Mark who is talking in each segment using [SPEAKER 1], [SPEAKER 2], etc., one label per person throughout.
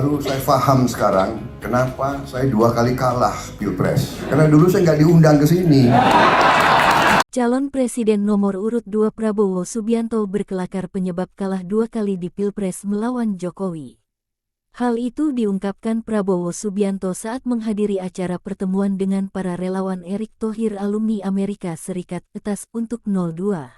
[SPEAKER 1] Baru saya paham sekarang kenapa saya 2 kali kalah Pilpres. Karena dulu saya nggak diundang ke sini.
[SPEAKER 2] Calon Presiden nomor urut 2 Prabowo Subianto berkelakar penyebab kalah 2 kali di Pilpres melawan Jokowi. Hal itu diungkapkan Prabowo Subianto saat menghadiri acara pertemuan dengan para relawan Erick Thohir alumni Amerika Serikat ETAS untuk 02.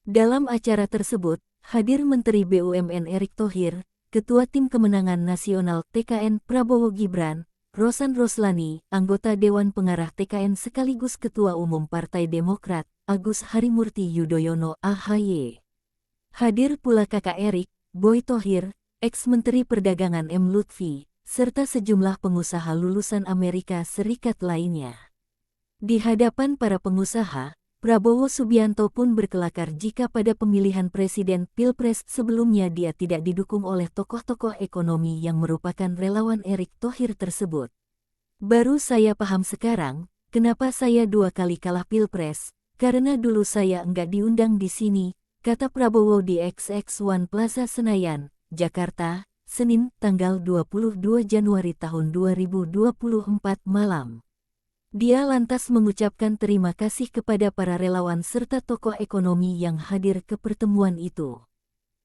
[SPEAKER 2] Dalam acara tersebut, hadir Menteri BUMN Erick Thohir, Ketua Tim Kemenangan Nasional TKN Prabowo Gibran, Rosan Roslani, anggota Dewan Pengarah TKN sekaligus Ketua Umum Partai Demokrat, Agus Harimurti Yudhoyono AHY. Hadir pula kakak Erick, Boy Thohir, ex-Menteri Perdagangan M. Lutfi, serta sejumlah pengusaha lulusan Amerika Serikat lainnya. Di hadapan para pengusaha, Prabowo Subianto pun berkelakar jika pada pemilihan presiden Pilpres sebelumnya dia tidak didukung oleh tokoh-tokoh ekonomi yang merupakan relawan Erick Thohir tersebut. Baru saya paham sekarang, kenapa saya 2 kali kalah Pilpres, karena dulu saya enggak diundang di sini, kata Prabowo di XX1 Plaza Senayan, Jakarta, Senin, tanggal 22 Januari tahun 2024 malam. Dia lantas mengucapkan terima kasih kepada para relawan serta tokoh ekonomi yang hadir ke pertemuan itu.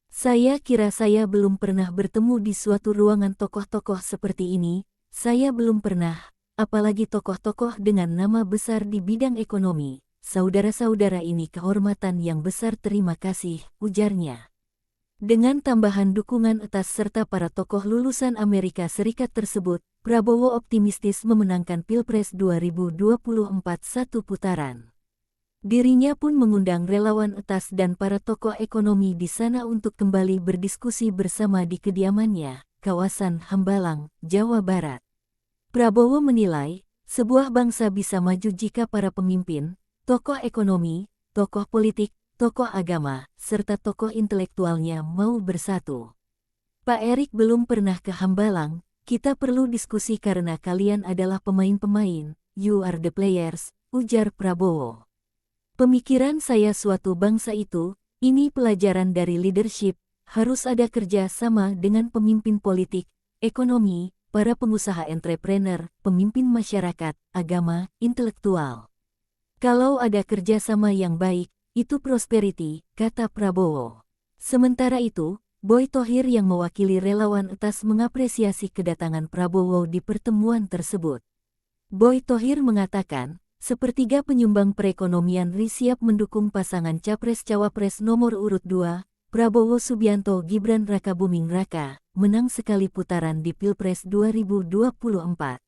[SPEAKER 2] Saya kira saya belum pernah bertemu di suatu ruangan tokoh-tokoh seperti ini, saya belum pernah, apalagi tokoh-tokoh dengan nama besar di bidang ekonomi. Saudara-saudara ini kehormatan yang besar, terima kasih, ujarnya. Dengan tambahan dukungan ETAS serta para tokoh lulusan Amerika Serikat tersebut, Prabowo optimistis memenangkan Pilpres 2024 1 putaran. Dirinya pun mengundang relawan ETAS dan para tokoh ekonomi di sana untuk kembali berdiskusi bersama di kediamannya, kawasan Hambalang, Jawa Barat. Prabowo menilai, sebuah bangsa bisa maju jika para pemimpin, tokoh ekonomi, tokoh politik, tokoh agama, serta tokoh intelektualnya mau bersatu. Pak Erick belum pernah ke Hambalang, kita perlu diskusi karena kalian adalah pemain-pemain, you are the players, ujar Prabowo. Pemikiran saya suatu bangsa itu, ini pelajaran dari leadership, harus ada kerja sama dengan pemimpin politik, ekonomi, para pengusaha entrepreneur, pemimpin masyarakat, agama, intelektual. Kalau ada kerjasama yang baik, itu prosperity, kata Prabowo. Sementara itu, Boy Thohir yang mewakili relawan ETAS mengapresiasi kedatangan Prabowo di pertemuan tersebut. Boy Thohir mengatakan, sepertiga penyumbang perekonomian RI siap mendukung pasangan Capres-Cawapres nomor urut 2, Prabowo Subianto Gibran Rakabuming Raka, menang sekali putaran di Pilpres 2024.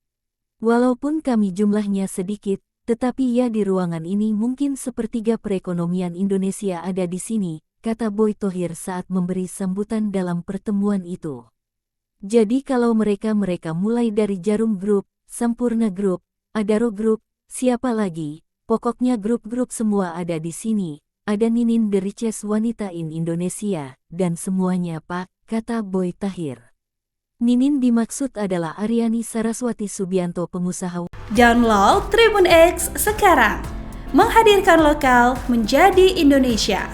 [SPEAKER 2] Walaupun kami jumlahnya sedikit, tetapi ya di ruangan ini mungkin sepertiga perekonomian Indonesia ada di sini, kata Boy Thohir saat memberi sambutan dalam pertemuan itu. Jadi kalau mereka mulai dari Jarum Group, Sampurna Group, Adaro Group, siapa lagi, pokoknya grup-grup semua ada di sini, ada Ninin the richest wanita in Indonesia, dan semuanya Pak, kata Boy Thohir. Ninin dimaksud adalah Aryani Saraswati Subianto, pengusaha.
[SPEAKER 3] Download Tribun X sekarang, menghadirkan lokal menjadi Indonesia.